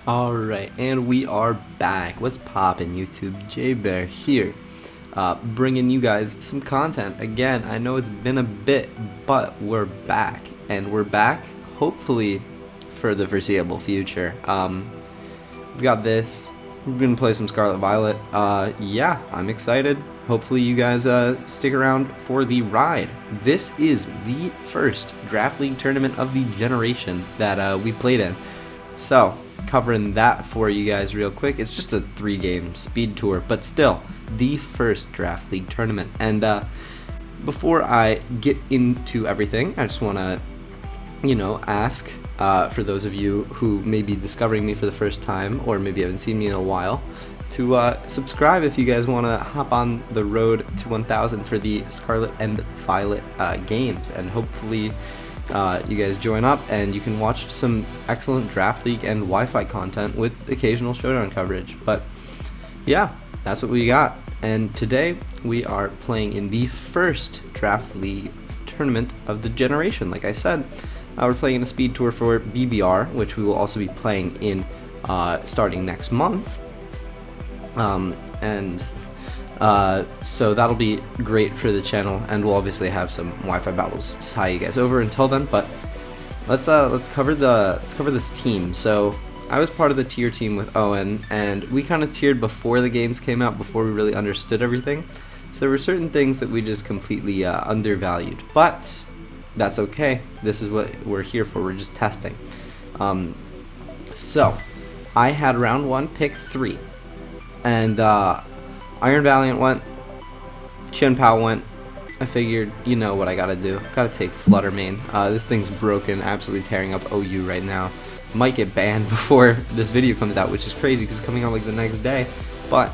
Alright, and we are back. What's poppin', YouTube? J-Bear here, bringing you guys some content. Again, I know it's been a bit, but we're back. And we're back, hopefully, for the foreseeable future. We got this. We're gonna play some Scarlet Violet. Yeah, I'm excited. Hopefully you guys stick around for the ride. This is the first Draft League tournament of the generation that we played in. So, covering that for you guys real quick. It's just a 3-game speed tour, but still, the first Draft League tournament. And before I get into everything, I just want to, ask for those of you who may be discovering me for the first time, or maybe haven't seen me in a while, to subscribe if you guys want to hop on the road to 1,000 for the Scarlet and Violet games. And hopefully you guys join up and you can watch some excellent Draft League and Wi-Fi content with occasional showdown coverage. But yeah, that's what we got. And today we are playing in the first Draft League tournament of the generation. Like I said, we're playing in a speed tour for BBR, which we will also be playing in starting next month. So that'll be great for the channel, and we'll obviously have some Wi-Fi battles to tie you guys over until then. But let's cover this team. So I was part of the tier team with Owen, and we kind of tiered before the games came out, before we really understood everything. So there were certain things that we just completely undervalued, but that's okay. This is what we're here for. We're just testing. So I had round 1 pick 3, and Iron Valiant went, Chien Pao went. I figured, you know what I gotta do. Gotta take Flutter main. This thing's broken, absolutely tearing up OU right now. Might get banned before this video comes out, which is crazy because it's coming out like the next day. But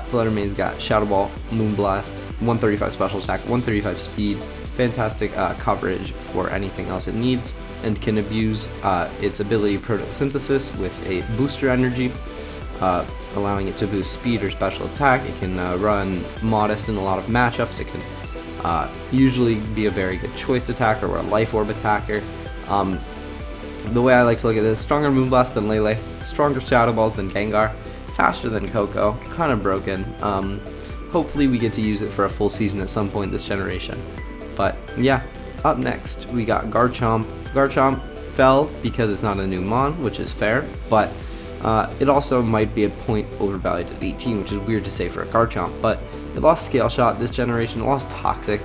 Flutter main's got Shadow Ball, Moonblast, 135 special attack, 135 speed, fantastic coverage for anything else it needs, and can abuse its ability Protosynthesis with a booster energy. Allowing it to boost speed or special attack. It can run Modest in a lot of matchups. It can usually be a very good choice attacker or a life orb attacker. The way I like to look at this: stronger Moonblast than Lele, stronger Shadow Balls than Gengar, faster than Coco, kind of broken. Hopefully we get to use it for a full season at some point this generation. But yeah, up next we got Garchomp. Garchomp fell because it's not a new Mon, which is fair, but it also might be a point overvalued at 18, which is weird to say for a Garchomp, but it lost Scale Shot this generation, it lost Toxic,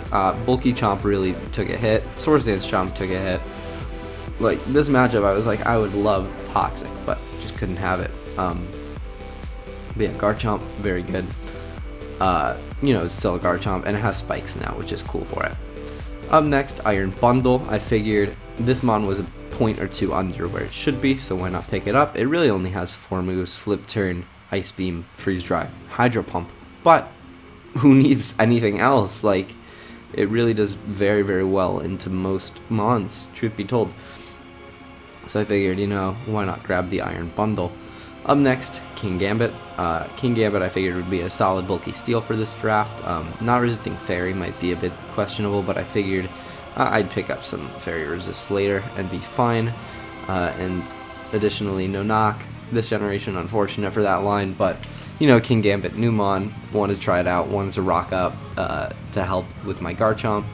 Bulky Chomp really took a hit, Swords Dance Chomp took a hit. Like, this matchup, I was like, I would love Toxic, but just couldn't have it. But yeah, Garchomp, very good. It's still a Garchomp, and it has spikes now, which is cool for it. Up next, Iron Bundle. I figured this Mon was a point or 2 under where it should be, so why not pick it up? It really only has 4 moves: Flip Turn, Ice Beam, Freeze Dry, Hydro Pump, but who needs anything else? Like, it really does very, very well into most Mons, truth be told. So I figured, why not grab the Iron Bundle. Up next, King Gambit. King Gambit I figured would be a solid bulky steal for this draft. Not resisting Fairy might be a bit questionable, but I figured I'd pick up some Fairy Resist later and be fine. And additionally, no knock this generation, unfortunate for that line, but King Gambit, new Mon, wanted to try it out, wanted to rock up to help with my Garchomp,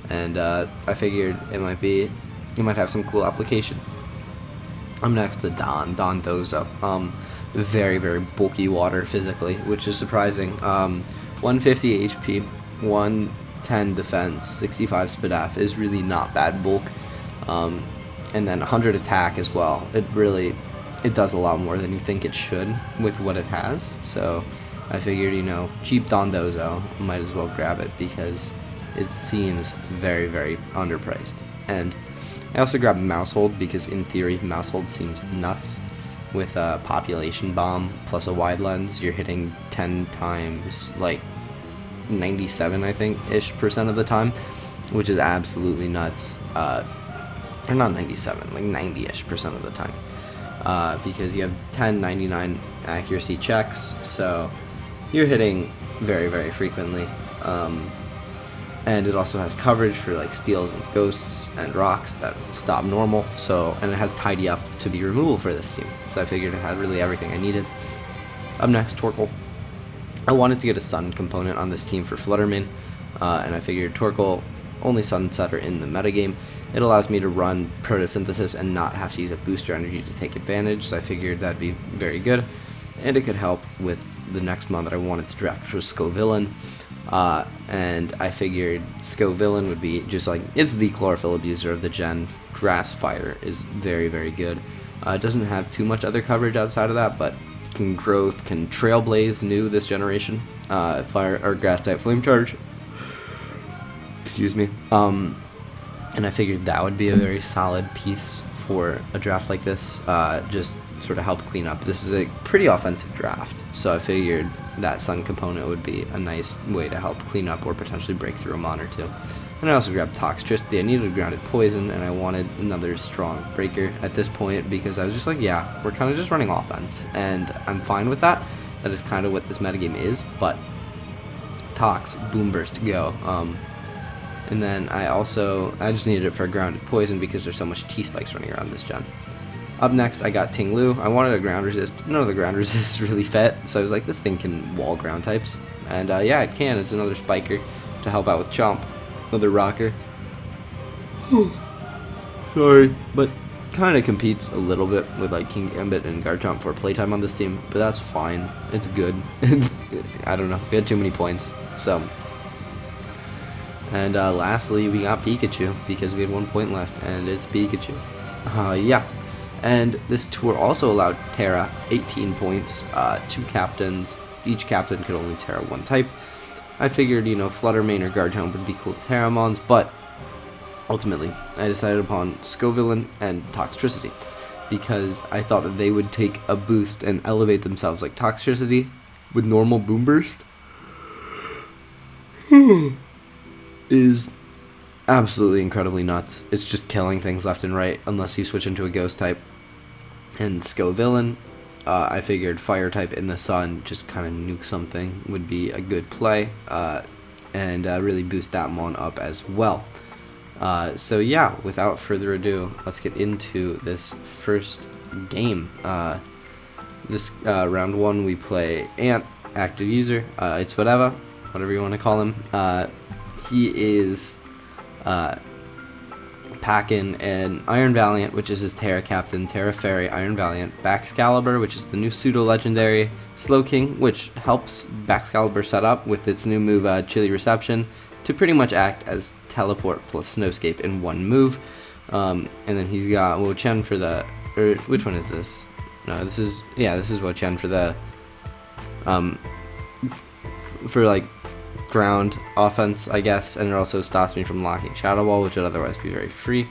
and I figured it might have some cool application. I'm next to Dondozo. Very, very bulky water physically, which is surprising. 150 HP, 110 defense, 65 Spadaf is really not bad bulk. And then 100 attack as well. It does a lot more than you think it should with what it has. So I figured, cheap Dondozo, might as well grab it because it seems very, very underpriced. And I also grabbed Mousehold because in theory Mousehold seems nuts. With a population bomb plus a wide lens, you're hitting 10 times, like 97 I think ish % of the time, which is absolutely nuts. Or not 97, like 90-ish % of the time, because you have 10 99 accuracy checks, so you're hitting very, very frequently. and it also has coverage for like steals and ghosts and rocks that stop normal. So, and it has tidy up to be removal for this team. So I figured it had really everything I needed. Up next, Torkoal. I wanted to get a sun component on this team for Flutter main, and I figured Torkoal, only Sunsetter in the metagame. It allows me to run Protosynthesis and not have to use a booster energy to take advantage, so I figured that'd be very good. And it could help with the next mon that I wanted to draft, which was Scovillain. And I figured Scovillain would be just like, it's the chlorophyll abuser of the gen. Grass Fire is very, very good. It doesn't have too much other coverage outside of that, but can growth, can Trailblaze new this generation. Fire or grass type Flame Charge. Excuse me. And I figured that would be a very solid piece for a draft like this. Just sort of help clean up. This is a pretty offensive draft, so I figured that sun component would be a nice way to help clean up or potentially break through a mon or two. And I also grabbed Toxtricity. I needed a grounded poison, and I wanted another strong breaker at this point because I was just like, yeah, we're kind of just running offense, and I'm fine with that. That is kind of what this metagame is, but Tox, Boom Burst, go. And then I just needed it for a grounded poison because there's so much T-Spikes running around this gen. Up next, I got Tinglu. I wanted a ground resist. None of the ground resists really fit, so I was like, this thing can wall ground types. And yeah, it can. It's another spiker to help out with Chomp. Another rocker. Sorry. But kind of competes a little bit with like King Gambit and Garchomp for playtime on this team, but that's fine. It's good. I don't know. We had too many points, so... And lastly, we got Pikachu, because we had 1 point left, and it's Pikachu. Yeah. And this tour also allowed Terra 18 points, 2 captains. Each captain could only Terra 1 type. I figured, you know, Flutter main or Garchomp would be cool Terramons, but ultimately, I decided upon Scovillain and Toxtricity, because I thought that they would take a boost and elevate themselves like Toxtricity with normal Boom Burst. Is absolutely incredibly nuts. It's just killing things left and right unless you switch into a ghost type. And Scovillain, I figured fire type in the sun, just kind of nuke something would be a good play, and really boost that mon up as well. So yeah, without further ado, let's get into this first game. This round 1 we play Ant, active user. It's whatever you want to call him. He is packing an Iron Valiant, which is his Terra Captain, Terra Fairy, Iron Valiant, Baxcalibur, which is the new pseudo-legendary Slowking, which helps Baxcalibur set up with its new move, Chilly Reception, to pretty much act as Teleport plus Snowscape in one move. And then he's got Wo-Chen for the... which one is this? No, this is Wo-Chen for the... for, like, ground offense, I guess, and it also stops me from locking Shadow Ball, which would otherwise be very free.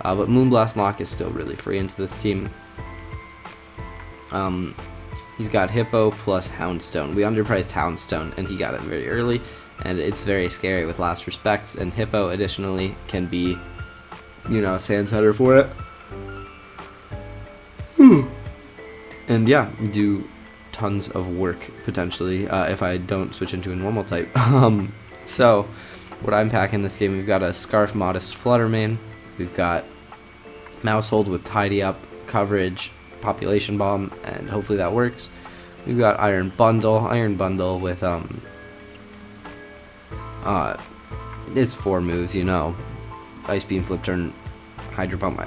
But Moonblast lock is still really free into this team. He's got Hippo plus Houndstone. We underpriced Houndstone, and he got it very early, and it's very scary with Last Respects, and Hippo additionally can be, you know, Sandsetter for it. And yeah, do tons of work potentially if I don't switch into a normal type. So what I'm packing this game, we've got a Scarf Modest Flutter main, we've got Mousehold with Tidy Up, Coverage, Population Bomb, and hopefully that works. We've got Iron Bundle with it's 4 moves, you know, Ice Beam, Flip Turn, Hydro Pump,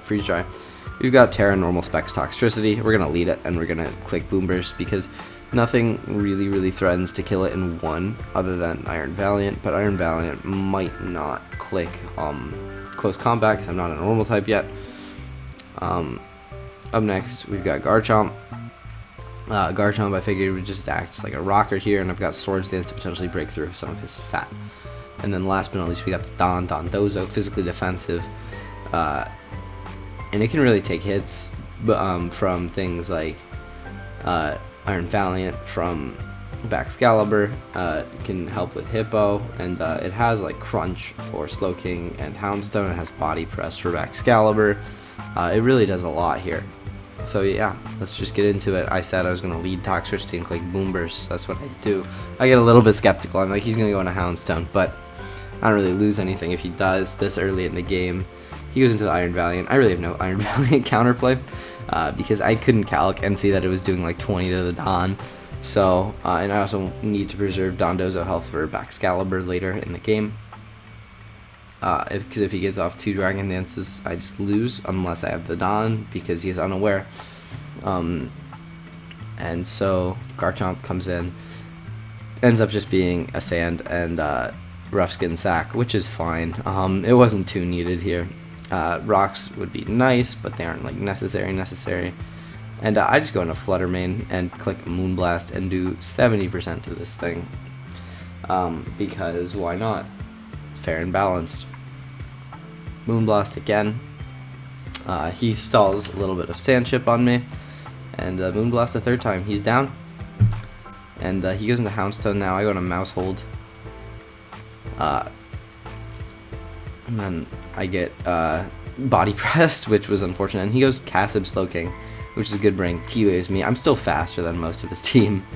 Freeze Dry. We've got Terra, Normal Specs, Toxtricity. We're going to lead it, and we're going to click Boom Burst, because nothing really threatens to kill it in one other than Iron Valiant, but Iron Valiant might not click Close Combat, because I'm not a normal type yet. Up next, we've got Garchomp. Garchomp, I figured, would just act just like a rocker here, and I've got Swords Dance to potentially break through some of his fat. And then last but not least, we got the Dondozo, physically defensive. And it can really take hits from things like Iron Valiant, from Baxcalibur, can help with Hippo, and it has like Crunch for Slowking and Houndstone. It has Body Press for Baxcalibur. It really does a lot here. So yeah, let's just get into it. I said I was going to lead Toxtricity and click Boom Burst. That's what I do. I get a little bit skeptical. I'm like, he's going to go into Houndstone, but I don't really lose anything if he does this early in the game. He goes into the Iron Valiant. I really have no Iron Valiant counterplay because I couldn't calc and see that it was doing like 20 to the Don. So, and I also need to preserve Dondozo health for Excalibur later in the game. Because if he gets off 2 Dragon Dances, I just lose unless I have the Don because he is unaware. And so Garchomp comes in, ends up just being a Sand and Rough Skin Sack, which is fine. It wasn't too needed here. Rocks would be nice, but they aren't like necessary. And I just go into Flutter main and click Moonblast and do 70% to this thing. Because why not? It's fair and balanced. Moonblast again. He stalls a little bit of Sand Chip on me. And Moonblast the 3rd time. He's down. And he goes into Houndstone now. I go into Mouse Hold. And then I get Body Pressed, which was unfortunate. And he goes Cassib Slowking, which is a good bring. T-Waves me. I'm still faster than most of his team.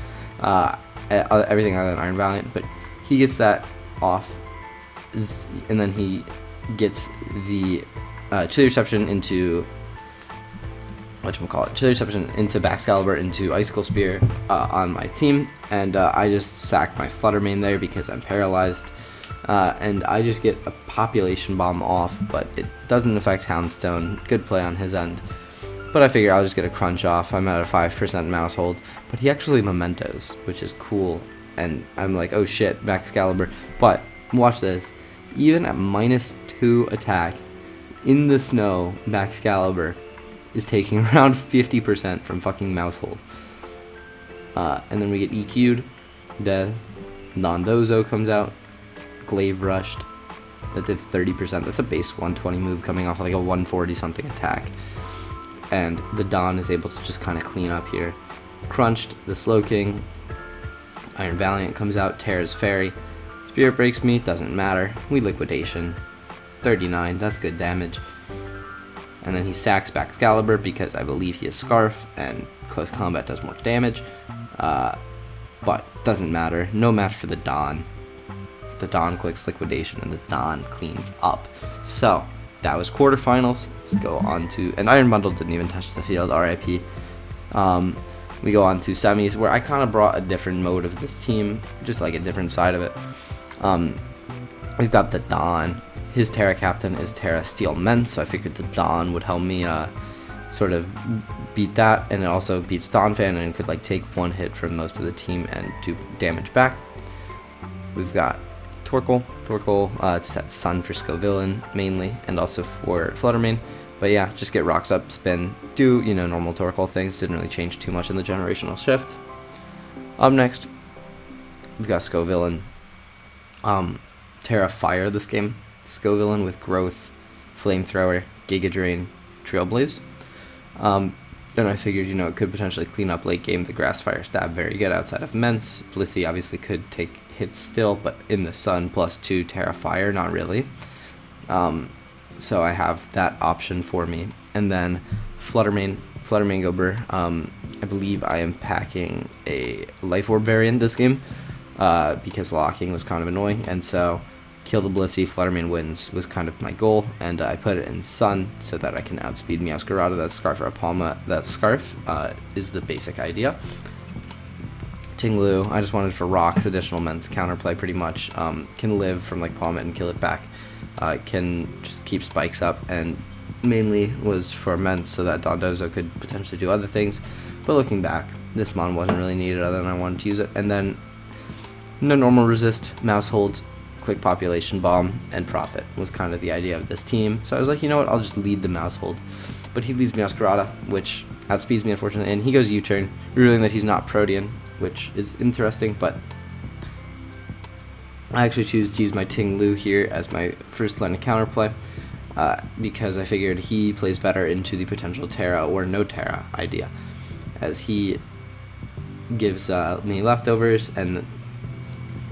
Everything other than Iron Valiant. But he gets that off. And then he gets the Chilly Reception into... Chilly Reception into Excalibur into Icicle Spear on my team. And I just sack my Flutter main there because I'm paralyzed. And I just get a Population Bomb off, but it doesn't affect Houndstone. Good play on his end. But I figure I'll just get a Crunch off. I'm at a 5% Mouse Hold. But he actually Mementos, which is cool. And I'm like, oh shit, Excalibur. But watch this. Even at -2 attack, in the snow, Excalibur is taking around 50% from fucking Mouse Hold. And then we get EQ'd. Dead. Dondozo comes out. Glaive Rushed. That did 30%. That's a base 120 move coming off like a 140 something attack. And the Don is able to just kind of clean up here. Crunched, the Slowking. Iron Valiant comes out, Terra's Fairy. Spirit Breaks me, doesn't matter. We Liquidation. 39, that's good damage. And then he sacks Excalibur because I believe he has Scarf, and close combat does more damage. But doesn't matter. No match for the Don. The Don clicks Liquidation, and the Don cleans up. So, that was quarterfinals. Let's go on to... And Iron Bundle didn't even touch the field, RIP. We go on to semis, where I kind of brought a different mode of this team, just like a different side of it. We've got the Don. His Terra Captain is Terra Steel Mence, so I figured the Don would help me sort of beat that, and it also beats Donphan and could like take 1 hit from most of the team and do damage back. We've got Torkoal. Just had Sun for Scovillain mainly, and also for Flutter main. But yeah, just get rocks up, spin, do, normal Torkoal things. Didn't really change too much in the generational shift. Up next, we've got Scovillain. Terra Fire this game. Scovillain with Growth, Flamethrower, Giga Drain, Trailblaze. And I figured, it could potentially clean up late game. The Grass Fire Stab very good outside of Mence. Blissey obviously could take hits still, but in the Sun +2 Terra Fire, not really. So I have that option for me. And then Flutter main Gober. I believe I am packing a Life Orb variant this game because locking was kind of annoying, and so kill the Blissey, Flutter main wins was kind of my goal, and I put it in Sun so that I can outspeed Meowscarada. That Scarf or Palma. That Scarf is the basic idea. Tinglu, I just wanted for rocks, additional Mence counterplay pretty much. Can live from like Palmet and kill it back. Can just keep spikes up, and mainly was for Mence so that Dondozo could potentially do other things. But looking back, this Mon wasn't really needed other than I wanted to use it. And then no normal resist, Mouse Hold, click Population Bomb, and Profit was kind of the idea of this team. So I was like, you know what, I'll just lead the Mouse Hold. But he leads Meowscarada, which outspeeds me unfortunately, and he goes U-turn, revealing that he's not Protean, which is interesting, but I actually choose to use my Tinglu here as my first line of counterplay because I figured he plays better into the potential Terra or no Terra idea, as he gives me leftovers, and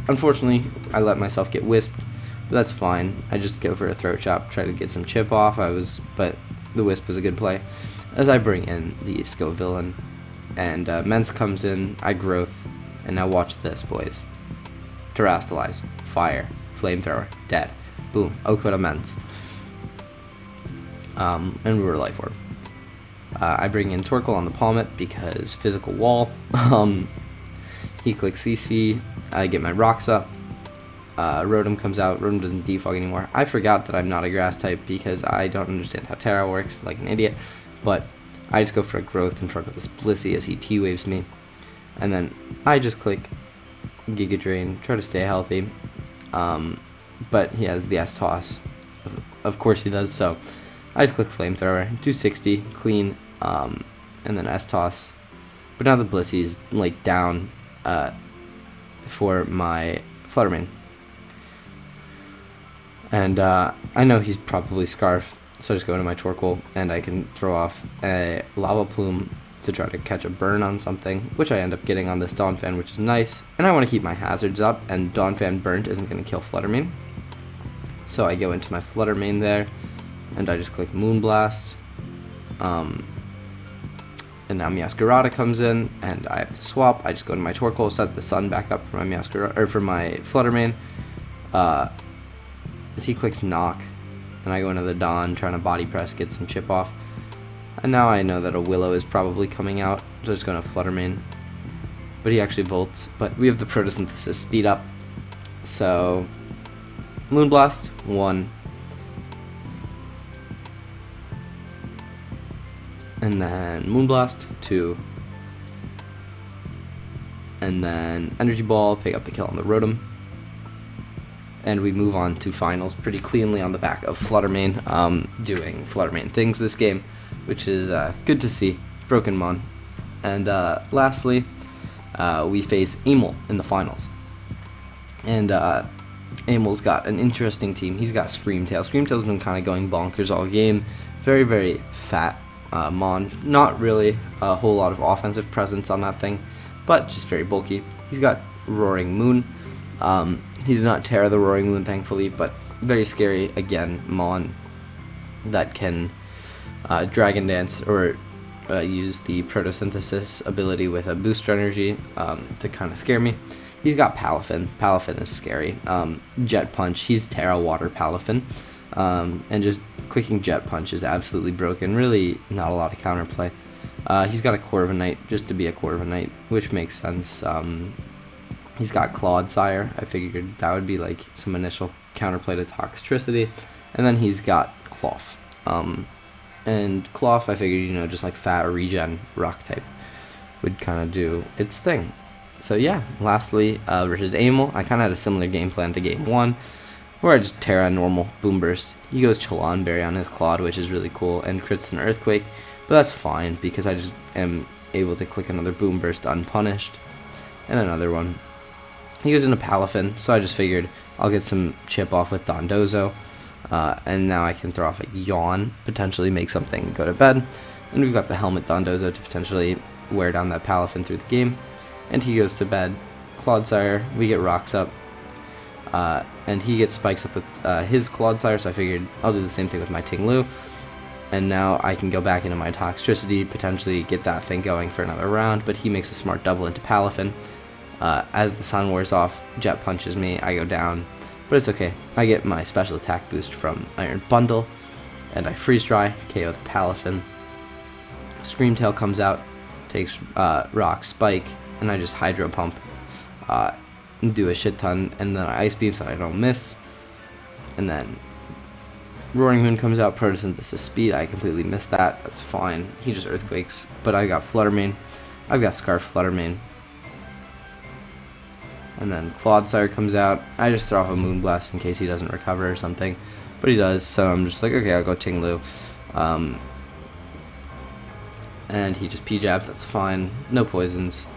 unfortunately I let myself get wisped, but that's fine. I just go for a Throat Chop, try to get some chip off. But the Wisp was a good play, as I bring in the Scovillain, and Mence comes in, I Growth, and now watch this, boys. Terrastalize, Fire, flamethrower, dead. Boom, Okota Mens. And we were life orb. I bring in Torkoal on the Palmet because physical wall. He clicks CC. I get my rocks up. Rotom comes out. Rotom doesn't defog anymore. I forgot that I'm not a grass type because I don't understand how Terra works like an idiot. But I just go for a growth in front of this Blissey as he T-waves me. And then I just click Giga Drain, try to stay healthy. But he has the S-Toss. Of course he does, so I just click Flamethrower, 260, clean, and then S-Toss. But now the Blissey is like down for my Flutter Mane. And I know he's probably Scarf, so I just go into my Torkoal, and I can throw off a Lava Plume to try to catch a burn on something, which I end up getting on this Donphan, which is nice. And I want to keep my hazards up, and Donphan burnt isn't going to kill Flutter Mane. So I go into my Flutter Mane there, and I just click Moonblast. And now Meowscarada comes in, and I have to swap. I just go to my Torkoal, set the sun back up for my Meowscarada, or for my Flutter Mane. As he clicks Knock, and I go into the Dawn, trying to body press, get some chip off. And now I know that a Willow is probably coming out, so I'm just going to Flutter Mane. But he actually volts, but we have the Photosynthesis speed up. So, Moonblast, 1. And then Moonblast, 2. And then Energy Ball, pick up the kill on the Rotom. And we move on to finals pretty cleanly on the back of Flutter Mane, doing Flutter Mane things this game, which is good to see. Broken Mon. And lastly, we face Amel in the finals. And Amel's got an interesting team. He's got Screamtail. Screamtail's been kind of going bonkers all game. Very, very fat Mon. Not really a whole lot of offensive presence on that thing, but just very bulky. He's got Roaring Moon. He did not tear the Roaring Moon, thankfully, but very scary, again, Mon that can Dragon Dance or use the Photosynthesis ability with a booster energy to kind of scare me. He's got Palafin. Palafin is scary. Jet Punch, he's Terra Water Palafin. And just clicking Jet Punch is absolutely broken. Really not a lot of counterplay. He's got a Corviknight just to be a Corviknight, which makes sense. He's got Clodsire. I figured that would be like some initial counterplay to Toxtricity. And then he's got Cloth. And Cloth, I figured, just like fat regen rock type would kind of do its thing. So yeah, lastly, versus Amel, I kind of had a similar game plan to game 1, where I just Terra normal Boom Burst. He goes Berry on his Claude, which is really cool, and crits an Earthquake, but that's fine because I just am able to click another Boom Burst unpunished, and another one. He goes into Palafin, so I just figured I'll get some chip off with Dondozo, and now I can throw off a Yawn, potentially make something go to bed, and we've got the Helmet Dondozo to potentially wear down that Palafin through the game, and he goes to bed. Clodsire, we get rocks up, and he gets spikes up with his Clodsire, so I figured I'll do the same thing with my Tinglu, and now I can go back into my Toxtricity, potentially get that thing going for another round, but he makes a smart double into Palafin. As the sun wears off, Jet punches me, I go down, but it's okay. I get my special attack boost from Iron Bundle, and I freeze dry, KO the Palafin. Screamtail comes out, takes Rock Spike, and I just Hydro Pump, and do a shit ton, and then I Ice Beam so that I don't miss, and then Roaring Moon comes out, Photosynthesis speed, I completely missed that, that's fine, he just Earthquakes, but I got Flutter Mane, I've got Scarf Flutter Mane. And then Clodsire comes out. I just throw off a Moonblast in case he doesn't recover or something. But he does, so I'm just like, okay, I'll go Tinglu. And he just P-jabs, that's fine. No poisons.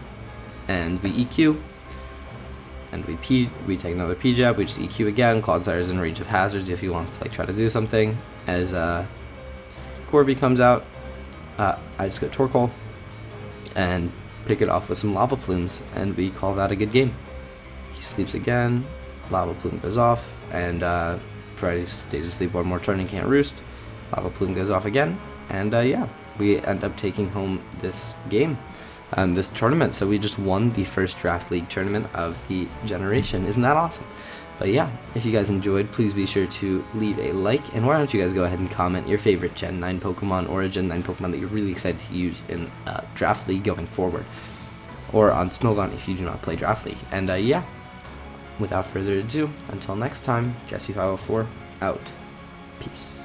And we EQ. And we take another P-jab, we just EQ again. Clodsire is in range of hazards if he wants to try to do something. As Corvi comes out, I just go Torkoal. And pick it off with some Lava Plumes. And we call that a good game. Sleeps again, Lava Plume goes off, and Freddy stays asleep one more turn and can't roost. Lava Plume goes off again, and yeah, we end up taking home this game, this tournament. So we just won the first Draft League tournament of the generation. Isn't that awesome? But yeah, if you guys enjoyed, please be sure to leave a like, and why don't you guys go ahead and comment your favorite Gen 9 Pokemon or a Gen 9 Pokemon that you're really excited to use in Draft League going forward, or on Smogon if you do not play Draft League. And yeah, without further ado, until next time, Jesse504 out. Peace.